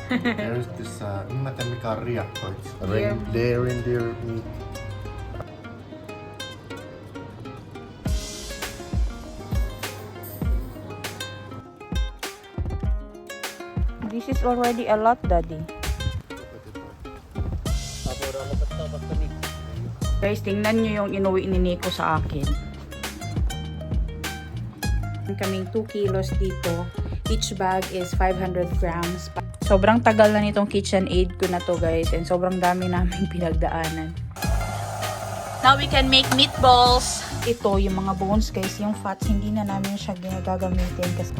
There's this, en mä tiedä mikä on riakko. It's Deer. reindeer meat. This is already a lot, Daddy. Guys, tingnan nyo yung inuwi ni Nico sa akin. Kaming 2 kilos dito. Each bag is 500 grams. Sobrang tagal na nitong KitchenAid ko na to, guys. And sobrang dami namin pinagdaanan. Now we can make meatballs. Ito, yung mga bones, guys. Yung fats, hindi na namin siya gagamitin kasi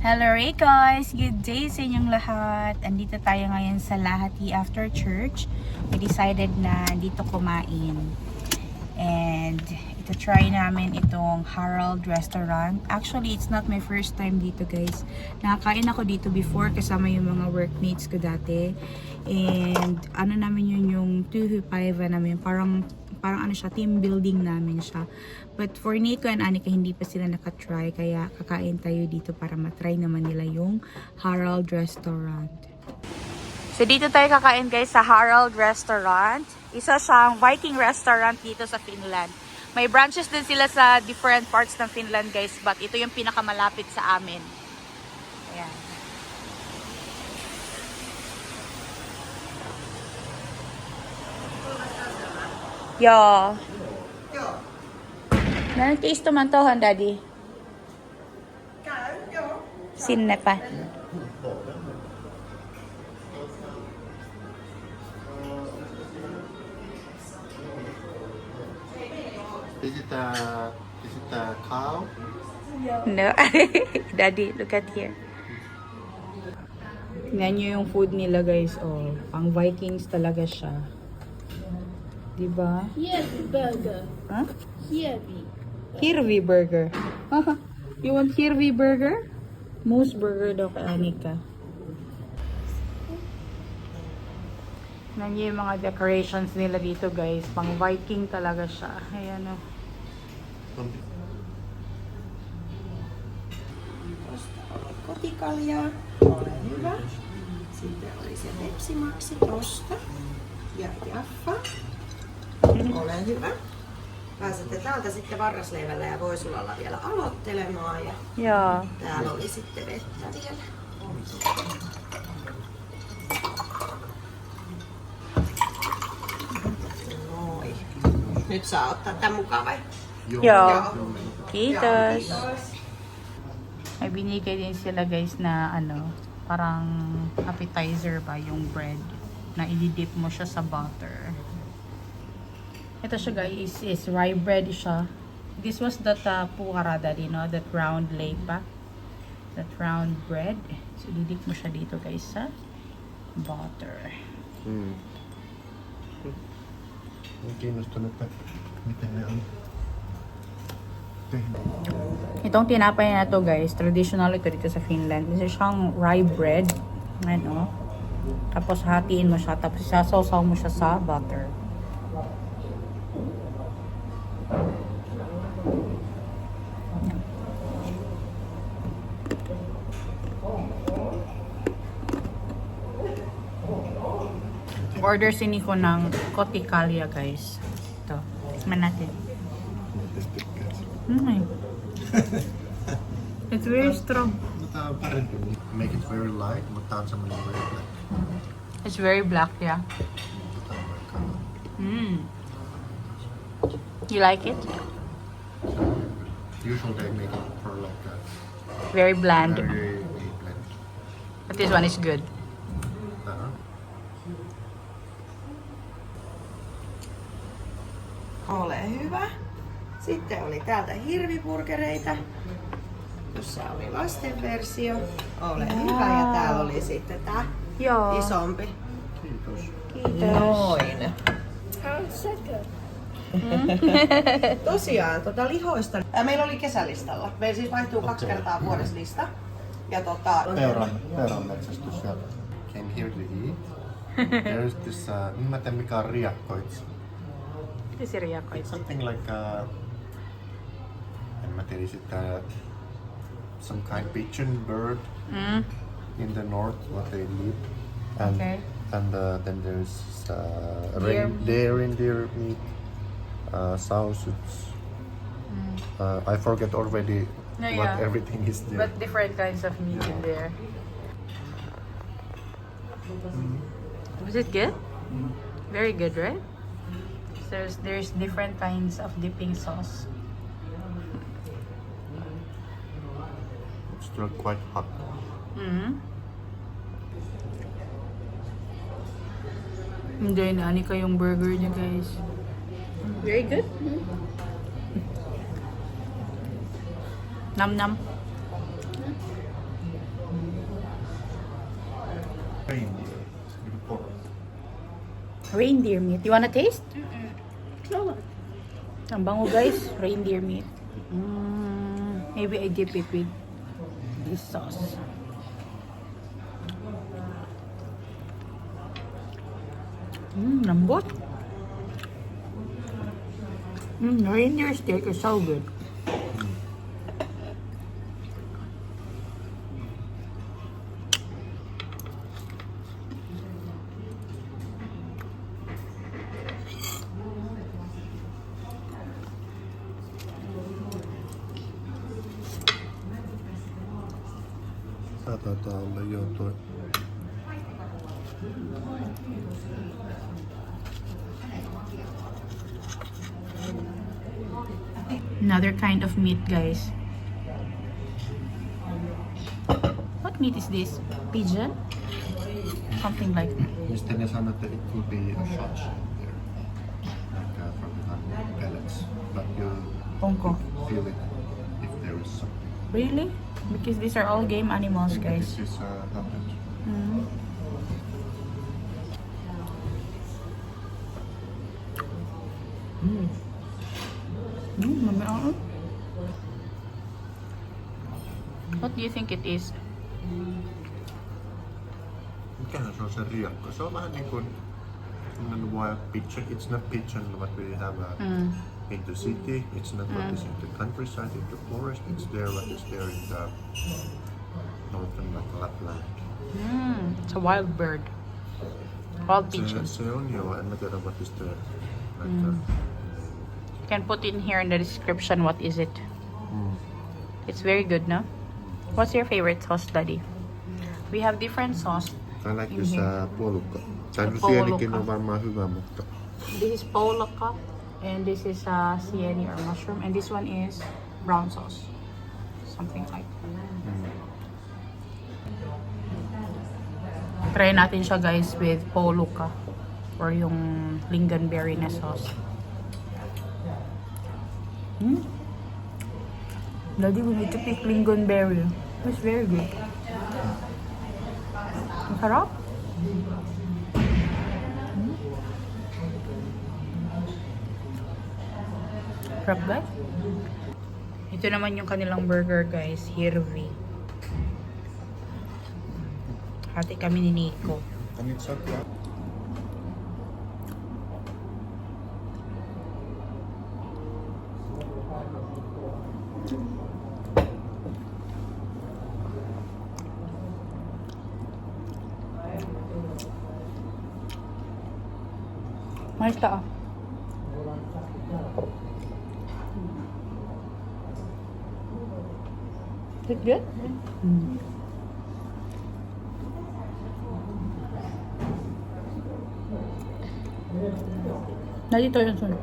hello guys! Good day sa inyong lahat! Andito tayo ngayon sa Lahati after church. We decided na dito kumain. And ito try namin itong Harold restaurant. Actually, it's not my first time dito, guys. Nakakain ako dito before kasama yung mga workmates ko dati. And ano namin yun, yung 2-5 namin. Parang ano siya, team building namin siya. But for Nico and Anika, hindi pa sila nakatry. Kaya kakain tayo dito para matry naman nila yung Harold restaurant. So dito tayo kakain, guys, sa Harold restaurant. Isa siyang Viking restaurant dito sa Finland. May branches din sila sa different parts ng Finland, guys. But ito yung pinakamalapit sa amin. Ayan. Ja. Meron taste tomantohan, Daddy. Sinne pa. Is it a cow? No. Daddy, look at here. Tingnan nyo yung food nila, guys. Oh, pang Vikings talaga siya. Diba? Hirvi burger. Huh? Hirvi. Hirvi burger. You want Hirvi burger? Moose burger daw kay Anika. Tingnan nyo yung mga decorations nila dito, guys. Pang Viking talaga siya. Ayan o. Kotikaljaa, ole hyvä. Sitten oli se Pepsi-maksi tosta. Ja Jaffa, ole hyvä. Pääsette täältä sitten varrasleivällä ja voisulalla vielä aloittelemaan. Ja Yeah. täällä oli sitten vettä vielä. Noin. Nyt saa ottaa tän mukaan vai? Yeah. Kiitos. May binigay din sila, guys, na ano, parang appetizer ba yung bread na i-dip mo siya sa butter. Ito siya, guys, is rye bread siya. This was that puhara, Daddy, no? That round lepa. That round bread. So, i-dip mo siya dito, guys, sa butter. Olen kiinnostunut, että miten ne on tehnyt. Itong tinapay na to, guys, traditional ito dito sa Finland. Isa siyang rye bread. Ano? Tapos hatiin mo siya. Tapos sasawsaw mo siya sa butter. Order si Nico ng kotikalia, guys. Ito. Tikman natin. It's very strong. Tää on parempi. Make it very light, mutta tää on semmonen very black. It's very black, yeah. Tää on vaikka... You like it? Usually they make it for like a Very bland. very blend. But this one is good. Ole hyvä. Sitten oli täältä hirvipurkereita. Jossa oli lasten versio. Ole hyvä. Ja täällä oli sitten tää Joo. isompi. Kiitos. Kiitos. Noin. How second? Tosiaan, lihoista. Meillä oli kesälistalla. Meillä siis vaihtuu 2 kertaa vuodessa lista. Ja Peuran metsästys siellä. came here to eat. There's this, mä tiedän mikä on riakkoits. Mitä se riakko? It's something like, en mä tiedä, is it some kind pigeon bird in the north what they live. And, Okay. and then there's Deer. reindeer meat, sausage. I forget already No, what yeah. everything is there. But different kinds of meat in there. Was it good? Very good, right? There's different kinds of dipping sauce. It's still quite hot. Enjoy na ani kayong burger niya, guys. Very good. Nam nam. Reindeer. Reindeer meat. You wanna taste? Clover. Ang bango, guys. Reindeer meat. Maybe I dip it with this sauce. Lambot. Reindeer steak is so good. Taitaa olla jo toi. Another kind of meat, guys. What meat is this? Pigeon? Something like that. Mistä ne sanoo, että it could be a shot there. Like from the pellets. But you Onko. feel it if there is something. Really? Because these are all game animals, guys. This is happened. What do you think it is? Mikähän se on se riakko? Se on vähän niin kuin wild pigeon. It's not pigeon what we have in the city. It's not what is in the countryside, in the forest. It's there what is there in the northern like Lapland. It's a wild bird. Wild pigeon. Se on joo, en mä tiedä what is there. Like You can put in here in the description what is it. It's very good, no? What's your favorite sauce, Daddy? We have different sauce. I like in this here. puolukka. Tämä The sienikin puolukka. on varmaan hyvä, mutta This is polaka, and this is sieni or mushroom, and this one is brown sauce. Something like that. Try natin siya, guys, with polaka or yung lingonberry na sauce. Daddy, we need to pick lingonberry. It's very good. Ang sarap. Sarap, guys. Ito naman yung kanilang burger, guys. Hirvi. Hati kami ni Nico. and it's okay. Mais ta. Is it good? Nalito yun, son.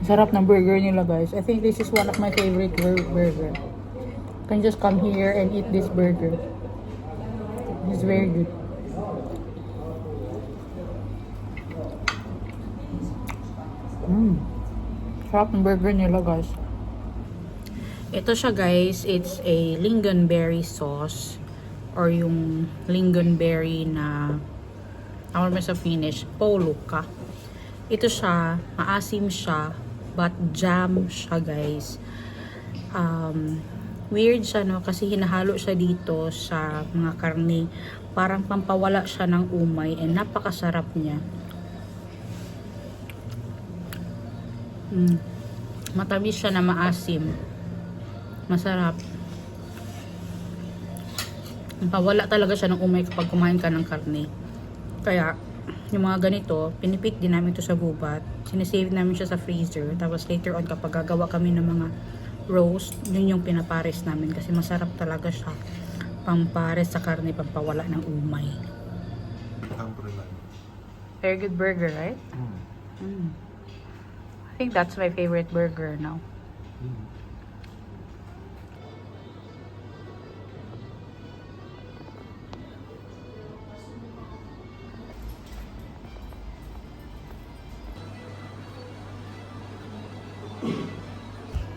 Sarap ng burger nila, guys. I think this is one of my favorite burger. You can just come here and eat this burger. It's very good. Sarap ng burger nila, guys. Ito siya, guys. It's a lingonberry sauce or yung lingonberry na tawag mo sa Finnish, polukka. Ito siya, maasim siya, but jam siya, guys. Weird siya, no? Kasi hinahalo siya dito sa mga karne. Parang pampawala siya ng umay. And napakasarap niya. Matamis siya na maasim. Masarap. Pampawala talaga siya ng umay kapag kumain ka ng karne. Kaya, yung mga ganito, pinipik din namin to sa gubat. Sinesave namin siya sa freezer. Tapos later on, kapag gagawa kami ng mga roast, yun yung pinapares namin. Kasi masarap talaga siya. Pampares sa karne, pampawala ng umay. Very good burger, right? I think that's my favorite burger now.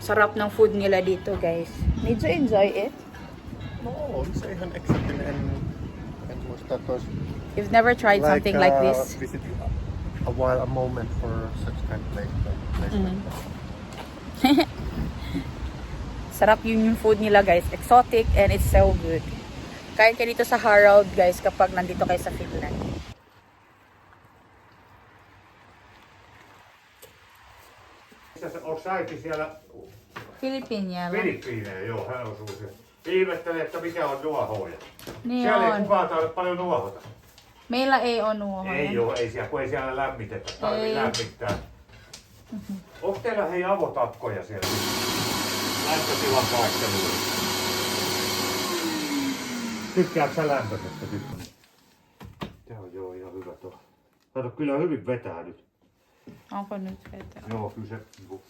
Sarap ng food nila dito, guys. Did you enjoy it? No, se ihan exotic and musta tos. You've never tried something like this? Visit a moment for such kind of place. Sarap yung food nila, guys. Exotic and it's so good. Kain ka dito sa Harald, guys, kapag nandito kayo sa Finland. Onko äiti siellä Filippiinialla. Filippiinejä? Joo, hän osuu se. Ihmettelee, että mikä on nuohoja. Niin Siellä ei on. kukaan taida paljon nuohota. Meillä ei ole nuohoja. Ei oo, ei siellä, kun ei siellä lämmitetä. Ei. Tarvii lämmittää. Onko teillä hei avotakkoja siellä? Lämpötilan vaihteluun. Tykkäätkö sä lämpöisestä? Tää on joo ihan hyvä tuo. Kato, kyllä hyvin vetää nyt. Onko nyt vetää? Joo, kyllä se... Niinku,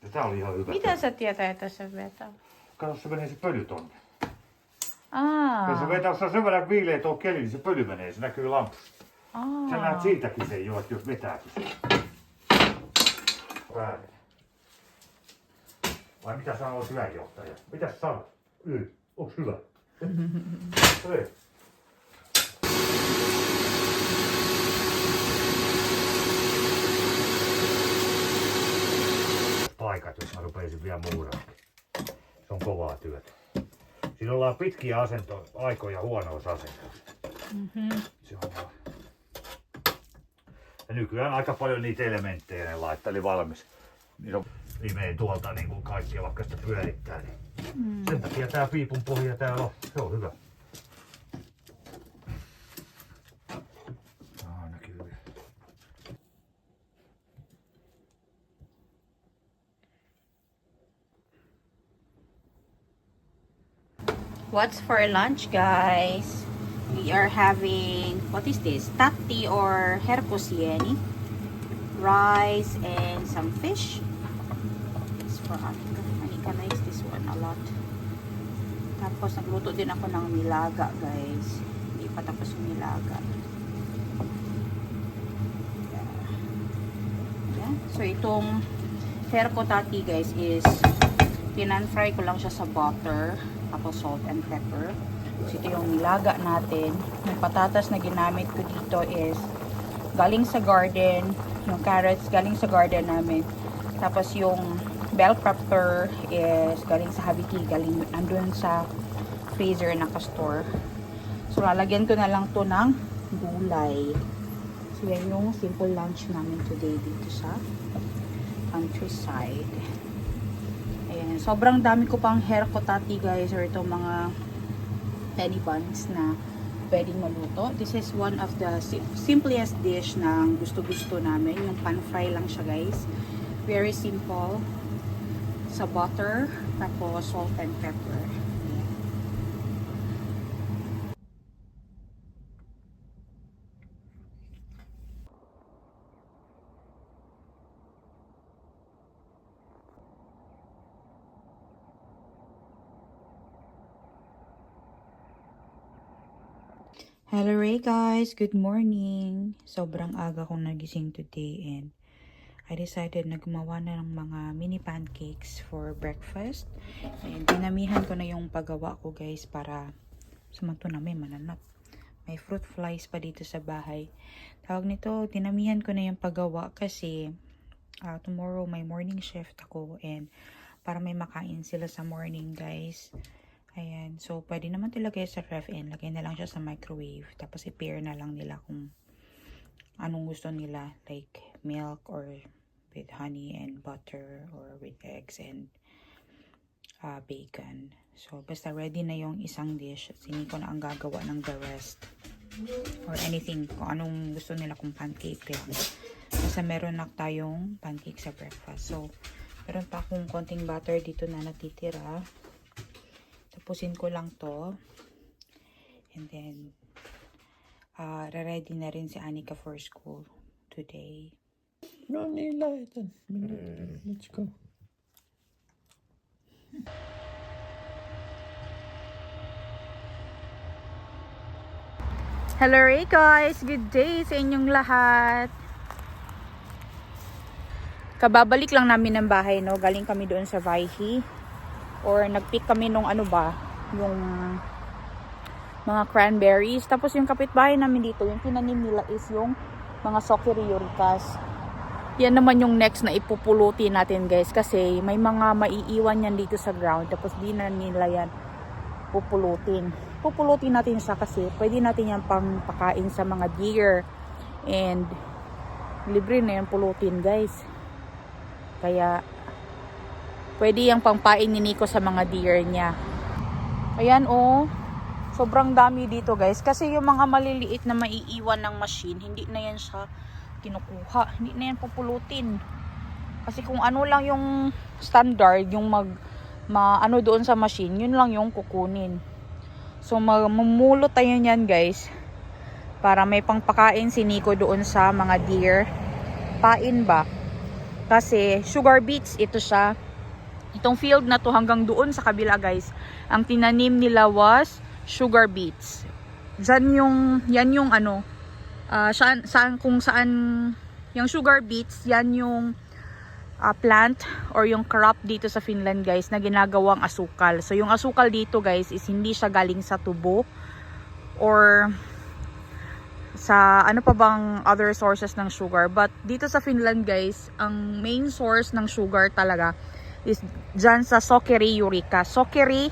ja tää oli ihan hyvä. Miten sä tietää, että se vetää? Kato, se menee se pöly tonne. Jos se Aa. vetää, jos se on sen verran viileä tuo keli, niin se pöly menee, se näkyy lampusta. Sä näet Aa. siitäkin sen jo, että jos vetääkin sen. Päälle. Vai mitä sanoo työnjohtaja? Mitäs sanot? Onks hyvä? Ei. Paikat, jos mä rupeisin vielä muuraamaan. Se on kovaa työtä. Siinä ollaan pitkiä aikoja huonoissa asennoissa. Se on vaan. Ja nykyään aika paljon niitä elementtejä ne laitteli valmis. Niin on viimein tuolta niin kuin kaikkia, vaikka sitä pyörittää. Niin. Sen takia tää piipun pohja täällä on. Se on hyvä. Näkyy vielä. What's for lunch, guys? We are having, what is this? Tatti or herkosieni. Rice and some fish. It's for Anika. Anika likes this one a lot. Tapos nagluto din ako ng nilaga, guys. Hindi pa tapos yung nilaga. Yeah. So itong herko tati, guys, is tinan-fry ko lang siya sa butter. Tapos salt and pepper. So ito yung nilaga natin. Yung patatas na ginamit ko dito is galing sa garden. Yung carrots galing sa garden namin. Tapos yung bell pepper is galing sa Habiki. Galing andun sa freezer naka-store. So lalagyan ko na lang to ng gulay. So yan yung simple lunch namin today dito sa countryside. Ayan. Sobrang dami ko pang herko tati, guys, or itong mga penny buns na pwedeng maluto. This is one of the simplest dish na gusto-gusto namin. Yung pan-fry lang siya, guys. Very simple. Sa butter, tapos salt and pepper. Ayan. Hello Ray guys, good morning. Sobrang aga kong nagising today and I decided na gumawa na ng mga mini pancakes for breakfast. And dinamihan ko na yung paggawa ko, guys, para sumanto na may mananap. May fruit flies pa dito sa bahay. Tawag nito, dinamihan ko na yung paggawa kasi tomorrow may morning shift ako and para may makain sila sa morning, guys. Ayan. So, pwede naman ilagay sa ref and lagay na lang siya sa microwave. Tapos, i-pair na lang nila kung anong gusto nila. Like, milk or with honey and butter or with eggs and bacon. So, basta ready na yung isang dish. Sini ko na ang gagawa ng the rest. Or anything. Kung anong gusto nila, kung pancake lang. Basta meron na tayong pancake sa breakfast. So, meron pa akong konting butter dito na natitira. Tapusin ko lang to. And then, ready na rin si Anika for school today. No niin lähetän. Let's go. Hello Ray guys! Good day sa inyong lahat! Kababalik lang namin ng bahay, no? Galing kami doon sa Vaihi. Or nag-pick kami nung ano ba, yung mga cranberries. Tapos yung kapitbahay namin dito, yung tinanim nila is yung mga Sokery Euricas. Yan naman yung next na ipupulutin natin, guys. Kasi may mga maiiwan yan dito sa ground. Tapos di na nila yan pupulutin. Pupulutin natin siya kasi pwede natin yan pang pakain sa mga deer. And libre na yan pulutin, guys. Kaya pwede yung pangpain ni Nico sa mga deer niya. Ayan, oh. Sobrang dami dito, guys. Kasi yung mga maliliit na maiiwan ng machine, hindi na yan siya kinukuha. Hindi na yan pupulutin. Kasi kung ano lang yung standard, yung ano doon sa machine, yun lang yung kukunin. So, mamulot tayo niyan, guys. Para may pangpakain si Nico doon sa mga deer. Pain ba? Kasi sugar beets, ito siya. Itong field na to hanggang doon sa kabila, guys, ang tinanim nila was sugar beets. Yan yung ano, kung saan yung sugar beets, yan yung plant or yung crop dito sa Finland, guys, na ginagawang asukal. So yung asukal dito, guys, is hindi siya galing sa tubo or sa ano pa bang other sources ng sugar. But dito sa Finland, guys, ang main source ng sugar talaga is dyan sa Sokery Euricas. Sokery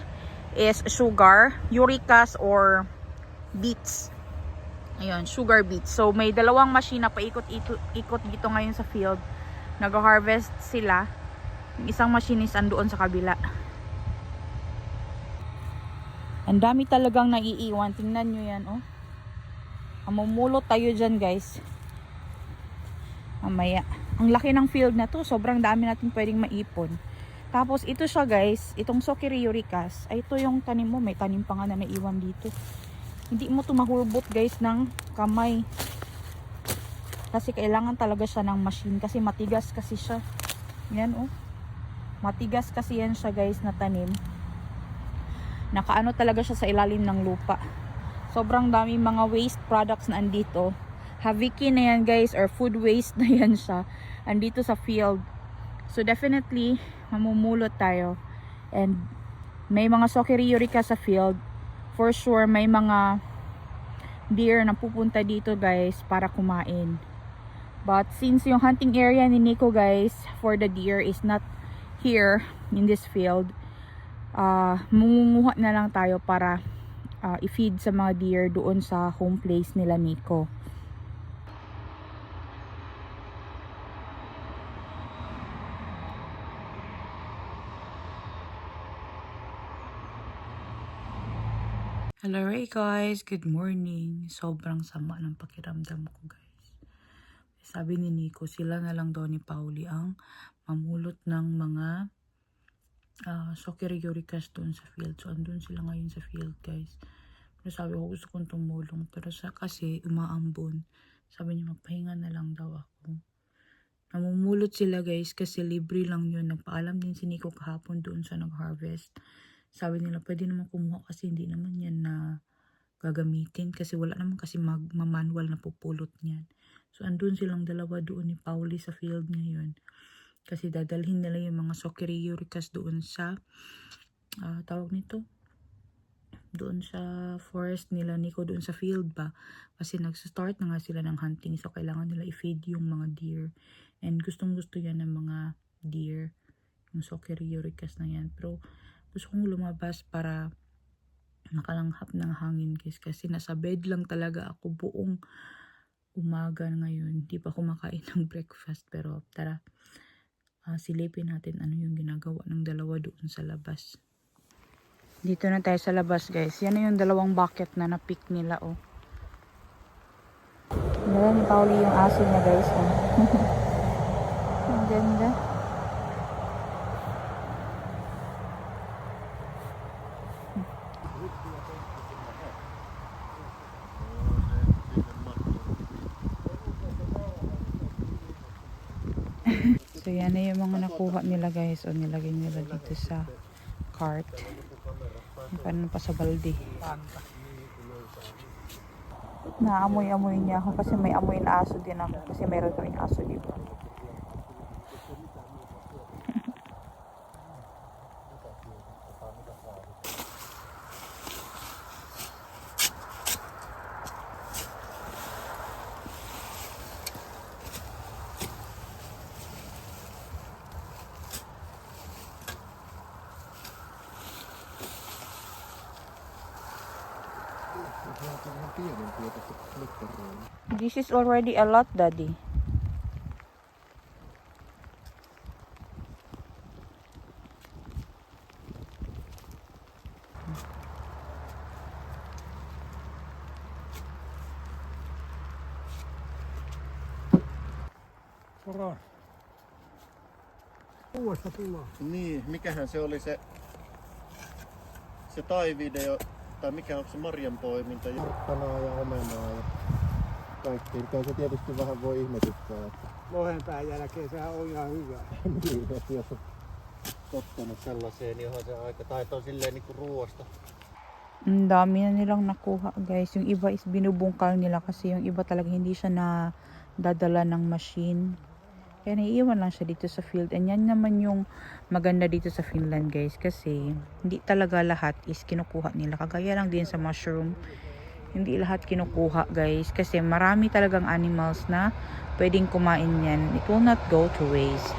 is sugar, Euricas or beets. Ayun, sugar beets. So may dalawang machine na paikot-ikot dito ngayon sa field. Nag-harvest sila. Yung isang machine is andoon sa kabila. Ang dami talagang naiiwan. Tingnan nyo yan, oh. Mamumulot tayo dyan, guys. Mamaya. Ang laki ng field na to. Sobrang dami natin pwedeng maipon. Tapos ito siya, guys, itong Sokery Euricas, ay ito yung tanim mo, may tanim pa nga na naiwan dito. Hindi mo ito mahulbot, guys, ng kamay. Kasi kailangan talaga siya ng machine kasi matigas kasi siya. Yan, oh. Matigas kasi yan siya, guys, na tanim. Nakaano talaga siya sa ilalim ng lupa. Sobrang dami mga waste products na andito. Haviki na yan, guys, or food waste na yan siya. Andito sa field. So definitely mamumulot tayo. And may mga Sokery Euricas sa field. For sure may mga deer na pupunta dito, guys, para kumain. But since yung hunting area ni Nico, guys, for the deer is not here in this field, mungunguha na lang tayo para i-feed sa mga deer doon sa home place nila Nico. Hello Ray guys, good morning. Sobrang sama ng pakiramdam ko, guys. Sabi ni Nico, sila na lang daw ni Pauli ang mamulot ng mga Sokery Euricas doon sa field. So andun sila ngayon sa field, guys. Pero sabi ko, gusto kong tumulong. Pero kasi umaambon. Sabi niya, magpahinga na lang daw ako. Namumulot sila, guys, kasi libre lang yun. Nagpaalam din si Nico kahapon doon sa nag-harvest. Sabi nila, pwede naman kumuha kasi hindi naman yan na gagamitin. Kasi wala naman kasi manual na pupulot niyan. So, andun silang dalawa doon ni Pauli sa field ngayon. Kasi dadalhin nila yung mga Sokery Euricas doon sa, tawag nito, doon sa forest nila Nico, doon sa field ba. Kasi nagsa-start na nga sila ng hunting. So, kailangan nila i-feed yung mga deer. And gustong gusto yan ng mga deer. Yung Sokerio Ricas na yan. Pero gusto kong lumabas para nakalanghap ng hangin guys. Kasi nasa bed lang talaga ako buong umaga ngayon. Hindi pa kumakain ng breakfast. Pero tara, silipin natin ano yung ginagawa ng dalawa doon sa labas. Dito na tayo sa labas guys. Yan na yung dalawang bucket na na-pick nila oh. Dala ni Pauli yung aso niya guys. Oh. Ang ganda. So yan na yung mga nakuha nila guys. O nilagay nila dito sa cart. Paano pa sa balde. Naamoy-amoy niya ako kasi may amoy na aso din ako. Kasi mayroon kaming aso dito. This is already a lot, Daddy. Uudesta tullaan. Niin, mikähän se oli se tai-video, tai mikä on se marjanpoiminta? Porkkanaa ja omenaa ja kaikki. Kai se tietysti vähän voi ihmetyttää, että Lohenpään jälkeen sehän on ihan hyvä. niin, että jos on tottunut sellaiseen, niin onhan se aika taito silleen niinku ruoasta. Ang dami na nilang nakuha guys. Yung iba is binubungkal nila kasi yung iba talaga hindi siya na dadala ng machine. Kaya naiiwan lang siya dito sa field. And yan naman yung maganda dito sa Finland guys. Kasi hindi talaga lahat is kinukuha nila. Kagaya lang din sa mushroom. Hindi lahat kinukuha guys. Kasi marami talagang animals na pwedeng kumain yan. It will not go to waste.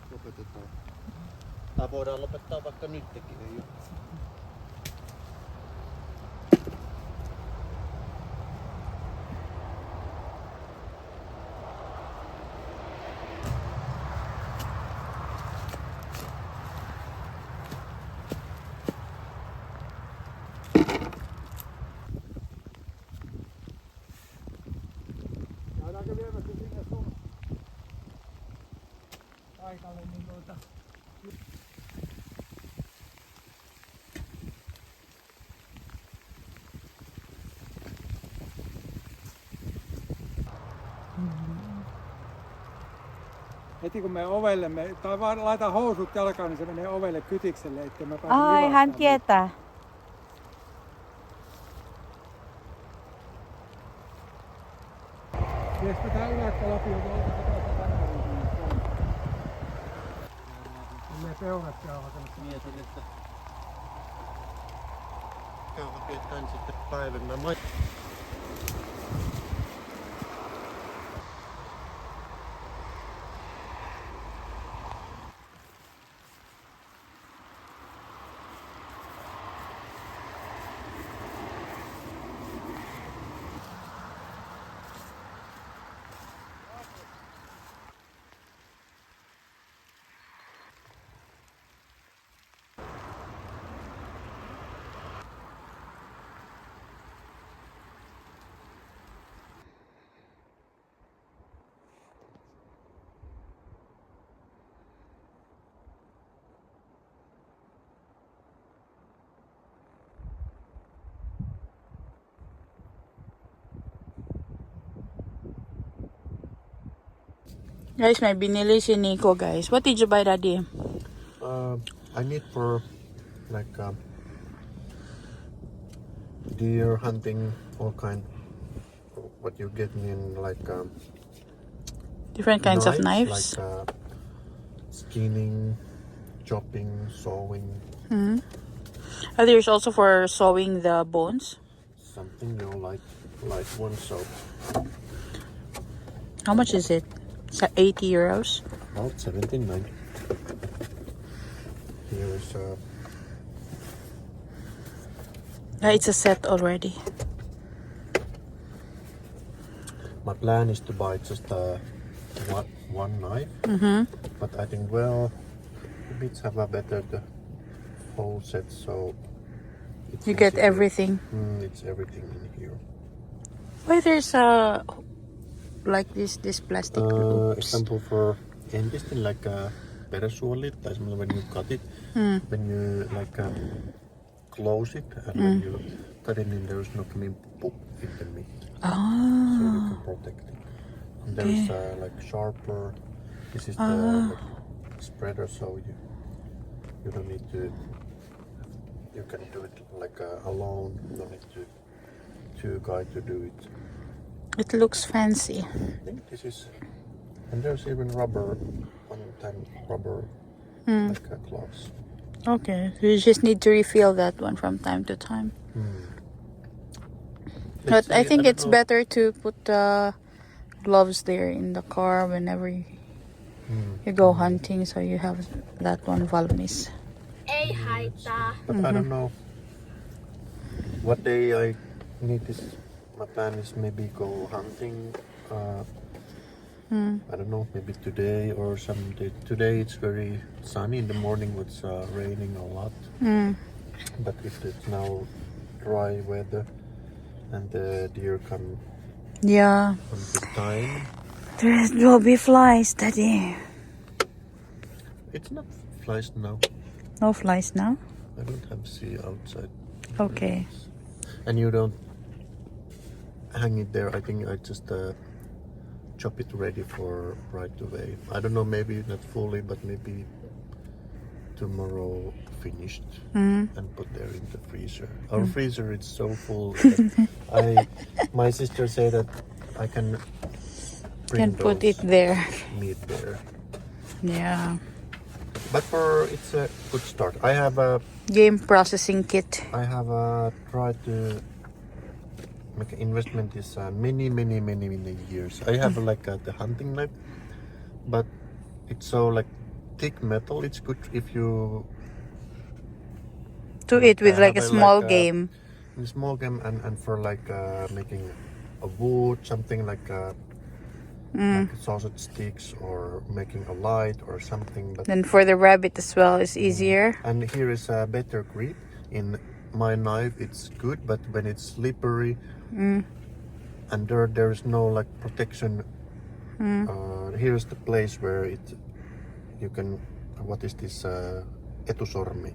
Lopetetaan. Tai voidaan lopettaa vaikka nytkin, ei oo. Käydäänkö viemässä sinne sun paikalle, niin heti kun me ovelle, tai vaan laita housut jalkaan, niin se menee ovelle kytikselle, ettei mä pääse Ai, livahtamaan. hän tietää. Vieskö tää Yläkkä-Lapio tuolta takaisin Tänäriin? Silleen peunat jauhatamassa. Mietin, että käy hakee tän sitten päivän. Guys, may binili si Nico guys. What did you buy, Daddy? I need for like deer hunting, all kind. What you get in like Different kinds of knives. like skinning, chopping, sawing, There's also for sewing the bones. something like one. So How much is it? 80 euros? About 79. Here is It's a set already. my plan is to buy just one knife, but I think well, the bits have a better the whole set, so it's You get easier. everything. It's everything in here. Why there's a like this plastic loops? Example for entisten like peräsuolit, tai semmoinen when you cut it, when you like close it, and when you cut it in, there's no pop in the meat, so you can protect it. And there's like sharper. This is the like, spreader, so you don't need to. You can do it like alone. You don't need to two guys to do it. It looks fancy. I think this is, and there's even rubber, one-time rubber like gloves. Okay, you just need to refill that one from time to time. Let's But I see, think don't it's know. better to put gloves there in the car whenever you go hunting, so you have that one valmis. Ei haittaa. But I don't know what day I need this. My plan is maybe go hunting. I don't know, maybe today or some day. Today it's very sunny. In the morning it's raining a lot. But if it's now dry weather and the deer come Yeah, on good time, there will be flies, Daddy. it's not flies now. No flies now? I don't have sea outside. Okay. And you don't hang it there. I think I just chop it ready for right away. I don't know, maybe not fully, but maybe tomorrow finished and put there in the freezer. Our freezer is so full that my sister said that I can bring Can put those it there. meat there. Yeah. But it's a good start. I have Game processing kit. tried to make an investment this many years. I have like the hunting knife, but it's so like thick metal. It's good if you To eat with like a have small like game. a small game and for like making a wood, something like like sausage sticks or making a light or something. But Then for the rabbit as well, it's easier. and here is a better grip. In my knife it's good, but when it's slippery and there is no like protection, here's the place where you can, what is this, etusormi,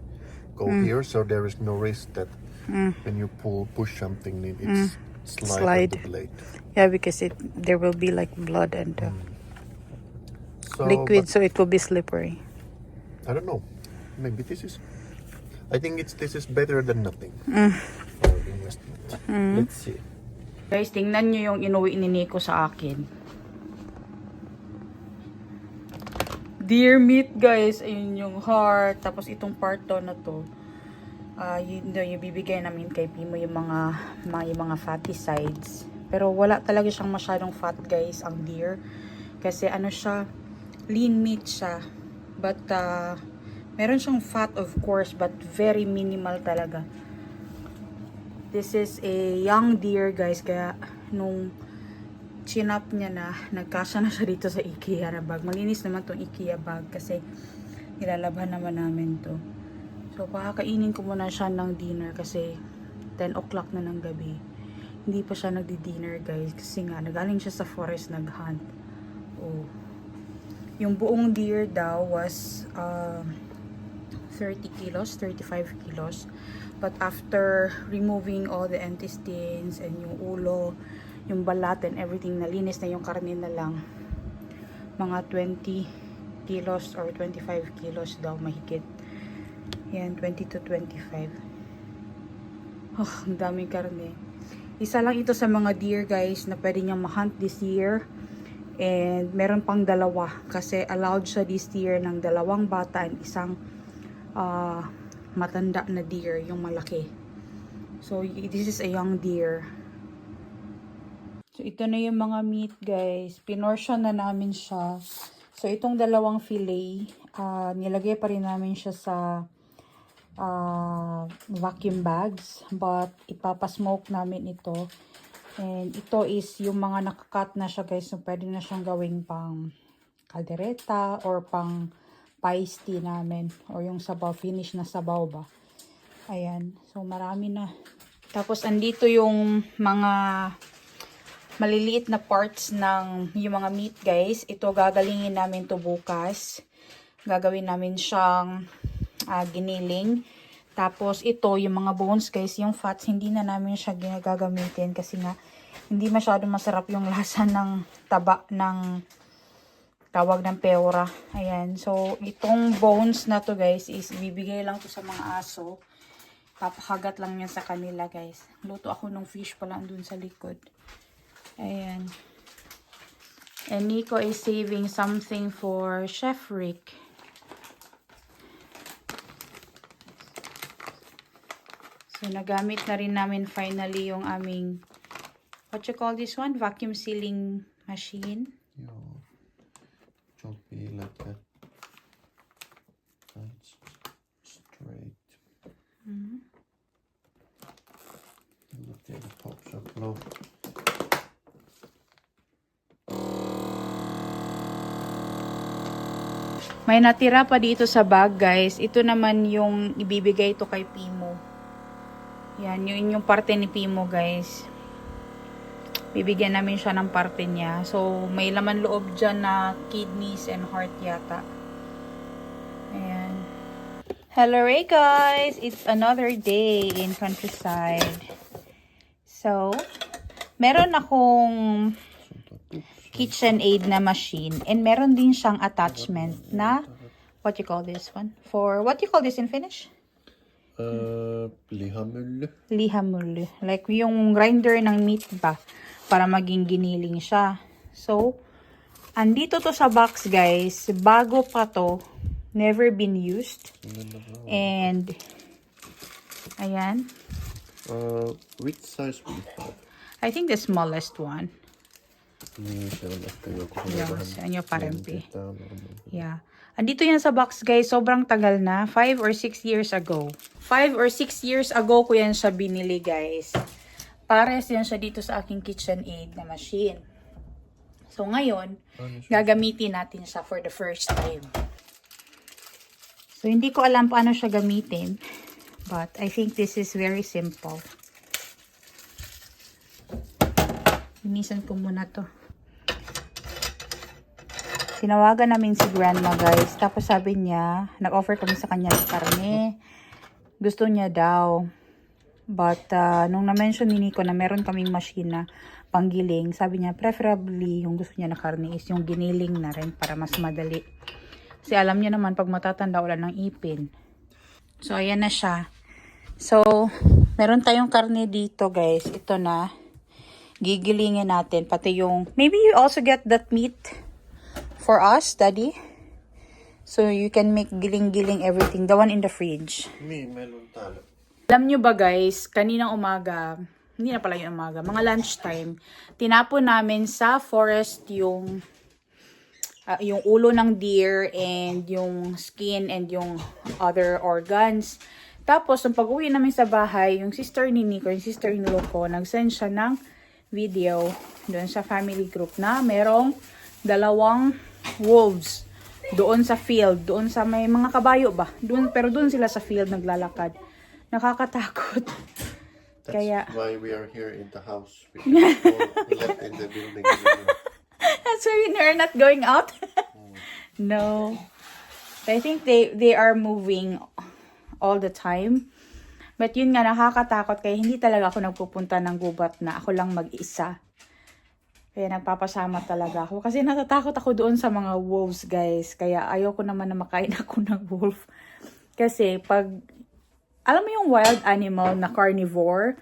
go here, so there is no risk that when you push something it's slide on the blade. Yeah, because there will be like blood and So, liquid, but so it will be slippery. I don't know, maybe I think this is better than nothing for investment. Let's see. Guys, tingnan nyo yung inuwi ni Nico sa akin. Deer meat, guys. Ayun yung heart. Tapos itong part to na to. Yun daw yung bibigay namin kay Pimo, yung mga fatty sides. Pero wala talaga siyang masyadong fat, guys, ang deer. Kasi ano siya, lean meat siya. But meron siyang fat, of course, but very minimal talaga. This is a young deer, guys. Kaya nung chinap niya na, nagkasya na siya dito sa IKEA na bag. Malinis naman tong IKEA bag kasi nilalabhan naman namin to. So, pakakainin ko muna siya ng dinner kasi 10 o'clock na ng gabi. Hindi pa siya nagdi-dinner, guys. Kasi nga, nagaling siya sa forest nag-hunt. Oh. Yung buong deer daw was 30 kilos, 35 kilos. But after removing all the intestines and yung ulo, yung balat and everything, nalinis na yung karne na lang, mga 20 kilos or 25 kilos daw mahigit. Yan, 20 to 25. Oh, ang daming karne. Isa lang ito sa mga deer, guys, na pwede niyang ma-hunt this year. And meron pang dalawa kasi allowed siya this year ng 2 bata and isang matanda na deer, yung malaki. So this is a young deer. So, ito na yung mga meat, guys. Pinortion na namin siya. So, itong dalawang fillet, nilagay pa rin namin siya sa vacuum bags. But, ipapasmoke namin ito. And ito is yung mga nakakat na siya, guys. So, pwede na siyang gawing pang kaldereta or pang pasty namin. Or yung sabaw, finish na sabaw ba. Ayan. So, marami na. Tapos, andito yung mga maliliit na parts ng yung mga meat, guys. Ito, gagalingin namin to bukas. Gagawin namin siyang giniling. Tapos, ito, yung mga bones, guys, yung fats, hindi na namin siya gagamitin kasi nga, hindi masyado masarap yung lasa ng taba ng tawag ng peora. Ayan. So, itong bones na to, guys, is bibigay lang to sa mga aso. Papakagat lang yan sa kanila, guys. Luto ako ng fish pala dun sa likod. Ayan. And Nico is saving something for Chef Rick. So, nagamit na rin namin finally yung aming, what you call this one? Vacuum sealing machine. Ja. Don't be like that. That's straight. Look at the pops up low. May natira pa dito sa bag, guys. Ito naman yung ibibigay ito kay Pimo. Yan, yung parte ni Pimo, guys. Bibigyan namin siya ng parte niya. So, may laman loob dyan na kidneys and heart yata. Ayan. Hello, Ray, guys! It's another day in countryside. So, meron akong KitchenAid na machine. And meron din siyang attachment na, what you call this one? For, what you call this in Finnish? Lihamylle. Lihamylle. Like yung grinder ng meat ba? Para maging giniling siya. So, andito to sa box, guys. Bago pa to. Never been used. And, ayan. Which size we have? I think the smallest one. Niin, se on ehkä joku Joo, se on jo parempi. Tää on varmaan. Yeah. Andito yan sa box, guys. Sobrang tagal na. 5 or 6 years ago. 5 or 6 years ago ko yan siya binili, guys. Pares yan siya dito sa aking KitchenAid na machine. So, ngayon, gagamitin natin siya for the first time. So, hindi ko alam paano siya gamitin. But, I think this is very simple. Linisan ko muna to. Tinawagan namin si grandma, guys. Tapos sabi niya, nag-offer kami sa kanya ng karne. Gusto niya daw. But, nung na-mention ni Nico na meron kaming machine na panggiling, sabi niya, preferably, yung gusto niya na karne is yung giniling na rin para mas madali. Kasi alam niya naman, pag matatanda, wala ng ipin. So, ayan na siya. So, meron tayong karne dito, guys. Ito na. Gigilingin natin. Pati yung, maybe you also get that meat for us, Daddy. So, you can make giling-giling everything. The one in the fridge. Niin, meillä on täällä. Alam nyo ba, guys, kaninang umaga, hindi na pala yung umaga, mga lunchtime, tinapon namin sa forest yung ulo ng deer and yung skin and yung other organs. Tapos, nung pag-uwi namin sa bahay, yung sister ni Nico, yung sister-in-law ko, nag-send siya ng video doon sa family group na merong 2 wolves doon sa field, doon sa may mga kabayo ba? Doon, pero doon sila sa field naglalakad. Nakakatakot. That's Kaya, why we are here in the house. We left in the building. that's why we are not going out? No. I think they are moving all the time. But yun nga, nakakatakot. Kaya hindi talaga ako nagpupunta ng gubat na ako lang mag-isa. Kaya nagpapasama talaga ako. Kasi natatakot ako doon sa mga wolves, guys. Kaya ayoko naman na makain ako ng wolf. Kasi pag, alam mo yung wild animal na carnivore,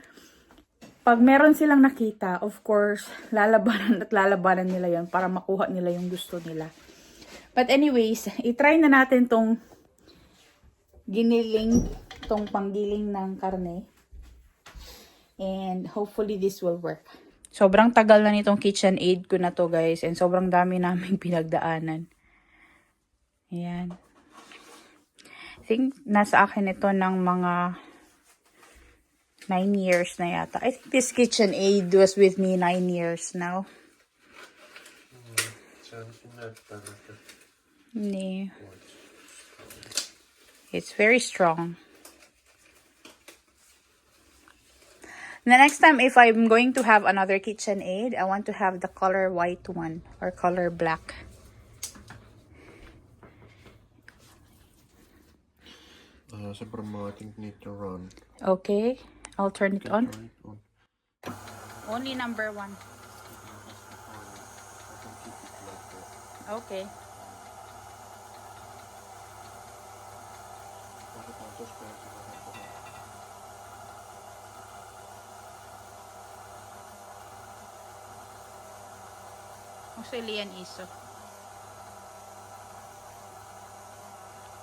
pag meron silang nakita, of course, lalabanan at lalabanan nila yon para makuha nila yung gusto nila. But anyways, itry na natin tong giniling, tong panggiling ng karne. And hopefully this will work. Sobrang tagal na nitong KitchenAid ko na to, guys. And sobrang dami naming pinagdaanan. Ayan. I think nasa akin ito ng mga 9 years na yata. I think this KitchenAid was with me 9 years now. Nee. It's very strong. The next time, if I'm going to have another KitchenAid, I want to have the color white one or color black. I think need to run. Okay, I'll turn it on. Turn it on. Only number 1. Okay. Australian ISO.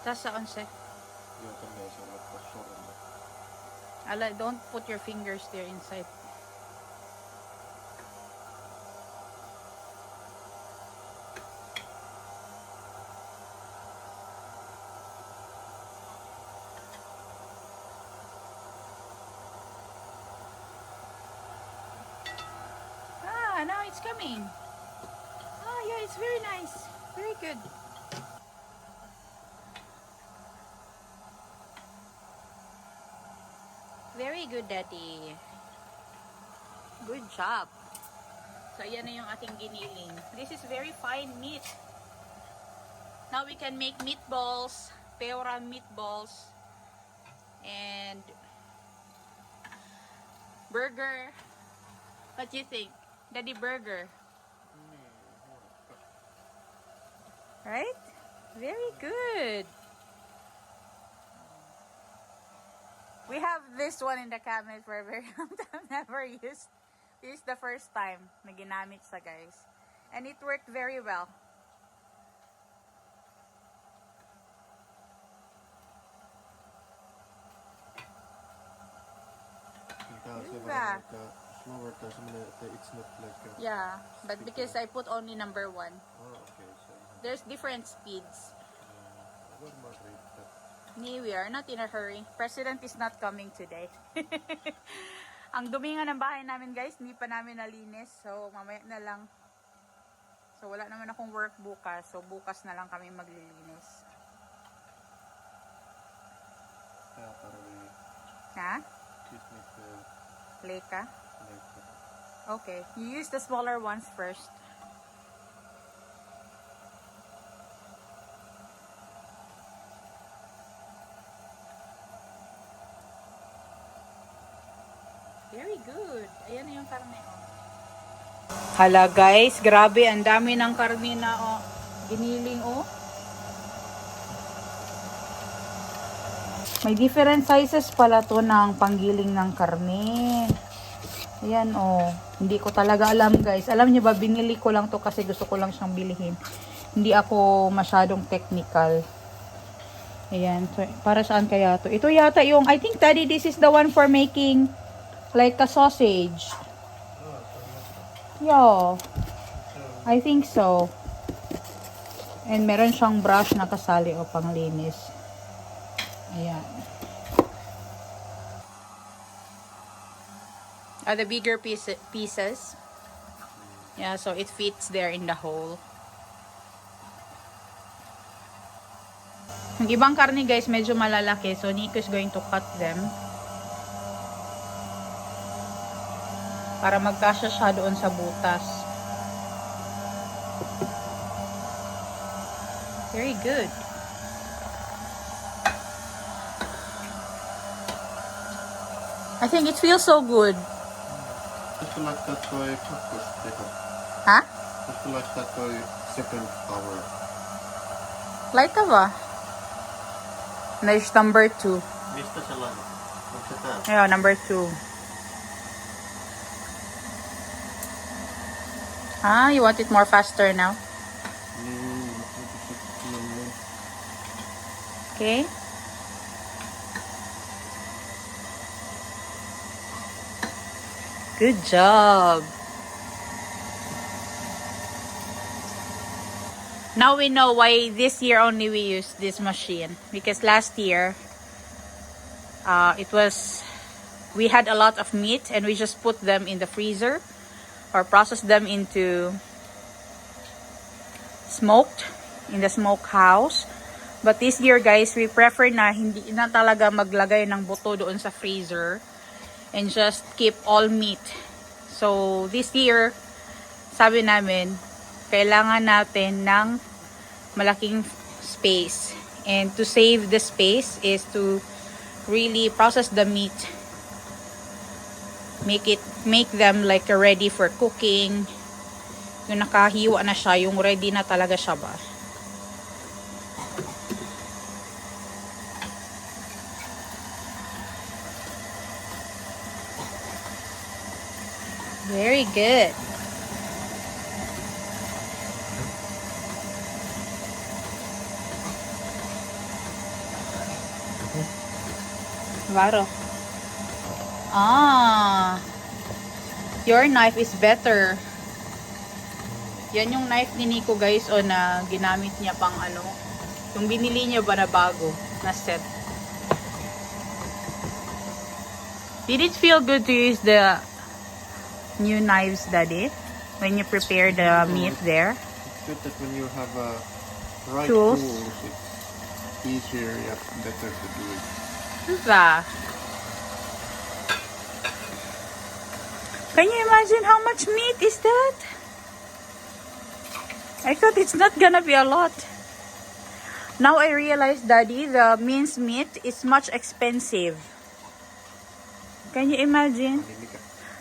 Tasa 11. Don't put your fingers there inside. Now it's coming. Oh yeah, it's very nice. Very good. Very good, Daddy. Good job. So, ayan na yung ating giniling. This is very fine meat. Now we can make meatballs, peora meatballs, and burger. What do you think? Daddy, burger. Right? Very good. We have this one in the cabinet for a very long time. Never used. This is the first time na ginamit sa guys. And it worked very well. Yeah, but because I put only number 1. There's different speeds. We are not in a hurry. President is not coming today. Ang dumi nga ng bahay namin, guys, hindi pa namin nalinis. So, mamaya na lang. So, wala naman akong work bukas. So, bukas na lang kami maglilinis. Ha? Leica? Okay. You use the smaller ones first. Very good. Ayan na yung karne, oh. Hala, guys. Grabe. Ang dami ng karne na, oh. Giniling, oh. May different sizes pala to ng panggiling ng karne. Ayan, oh. Hindi ko talaga alam, guys. Alam niyo ba, binili ko lang to kasi gusto ko lang siyang bilihin. Hindi ako masyadong technical. Ayan. So, para saan kaya to? Ito yata yung, I think, Daddy, this is the one for making like a sausage. Yeah. I think so. And meron siyang brush na kasali o panglinis. Ayan. The bigger pieces. Yeah, so it fits there in the hole. Yung ibang karne, guys, medyo malalaki. So, Nico is going to cut them. Para magkasya siya doon sa butas. Very good. I think it feels so good. Just like that toi kakkosteko. Ha? Just like that toi second hour. Laitava. There's number 2. Mistä sellainen? Onko se tää? Yeah, number 2. Ah, you want it more faster now? Okay. Good job. Now we know why this year only we used this machine. Because last year, we had a lot of meat and we just put them in the freezer or processed them into smoked in the smokehouse. But this year guys, we prefer na hindi na talaga maglagay ng buto doon sa freezer and just keep all meat. So this year, sabi namin, kailangan natin ng malaking space. And to save the space is to really process the meat. Make them like ready for cooking. Yung nakahiwa na siya, yung ready na talaga siya ba. Very good. Varo. Your knife is better. Yan yung knife ni Nico guys o na ginamit niya pang ano. Yung binili niya ba na bago na set. Did it feel good to use the new knives, Daddy? When you prepare the meat there? It's good that when you have right Tools. tools, it's easier, yeah, better to do it. Diba? Can you imagine how much meat is that? I thought it's not gonna be a lot. Now I realize, Daddy, the minced meat is much expensive. Can you imagine?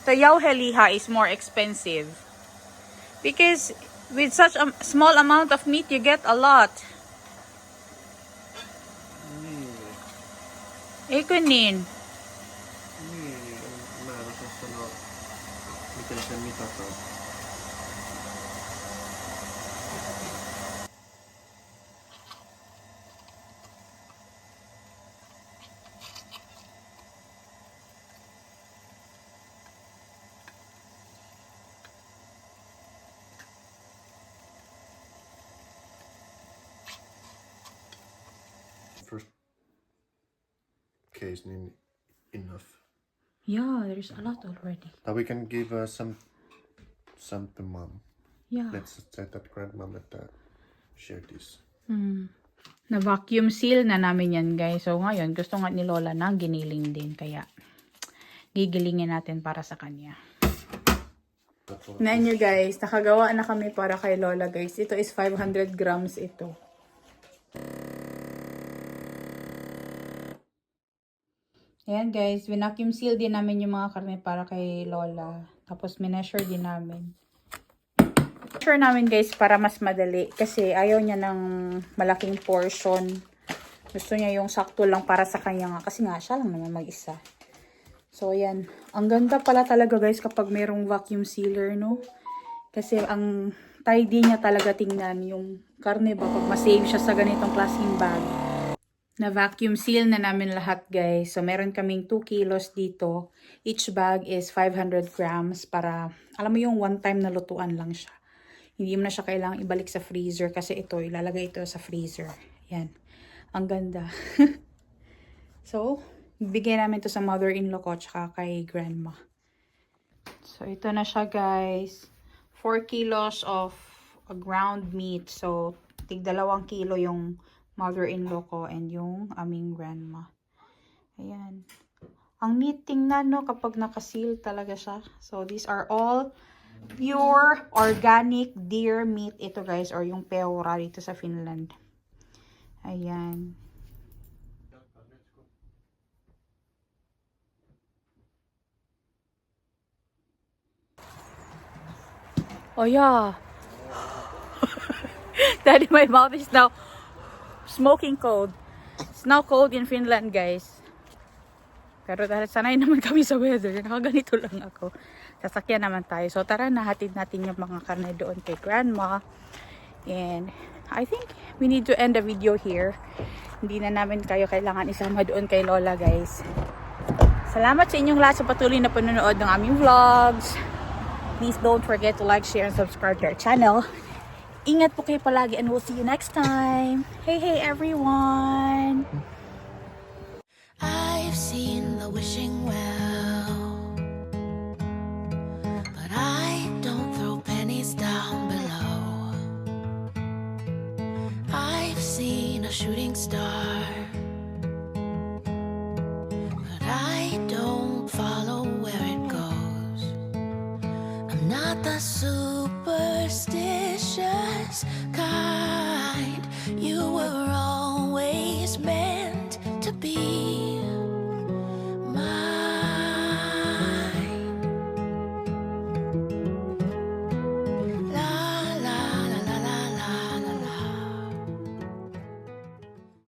The yauheliha is more expensive. Because with such a small amount of meat, you get a lot. Eikö niin? Mä en osaa sanoa, miten se mitataan. First case enough. Yeah, there's a lot already. Now we can give some to mom. Yeah. Let's say that grandmom share this. Na vacuum seal na namin yan guys. So ngayon, gusto nga ni Lola na giniling din. Kaya gigilingin natin para sa kanya. Tignan nyo guys, nakagawa na kami para kay Lola guys. Ito is 500 grams ito. Ayan guys, vacuum seal din namin yung mga karne para kay Lola. Tapos mineasure din namin. Measure namin guys para mas madali. Kasi ayaw niya ng malaking portion. Gusto niya yung sakto lang para sa kanya nga. Kasi nga siya lang naman mag-isa. So ayan. Ang ganda pala talaga guys kapag merong vacuum sealer, no? Kasi ang tidy niya talaga tingnan yung karne ba. Pag masave siya sa ganitong klaseng bag. Na vacuum seal na namin lahat guys. So meron kaming 2 kilos dito. Each bag is 500 grams para alam mo yung one time na lutuan lang siya. Hindi mo na siya kailangang ibalik sa freezer kasi ito ilalagay ito sa freezer. Yan. Ang ganda. So bigay namin to sa mother-in-law ko tsaka kay grandma. So ito na siya guys. 4 kilos of ground meat. So tig 2 kilo yung mother-in-law ko and yung aming grandma. Ayan. Ang neat tingnan, no, kapag nakaseal talaga siya. So, these are all pure organic deer meat ito, guys, or yung peura dito sa Finland. Ayan. Oh, yeah. Daddy, my mouth is now smoking cold. It's now cold in Finland, guys. Pero dahil sanay naman kami sa weather, nakaganito lang ako. Sasakyan naman tayo. So tara, nahatid natin yung mga karne doon kay grandma. And I think we need to end the video here. Hindi na namin kayo kailangan isama doon kay Lola, guys. Salamat sa inyong lahat sa patuloy na panonood ng aming vlogs. Please don't forget to like, share, and subscribe to our channel. Ingat po kayo palagi and we'll see you next time. Hey everyone! I've seen the wishing well, but I don't throw pennies down below. I've seen a shooting star, but I don't follow where it goes. I'm not the superstitious kind. You were always meant to be.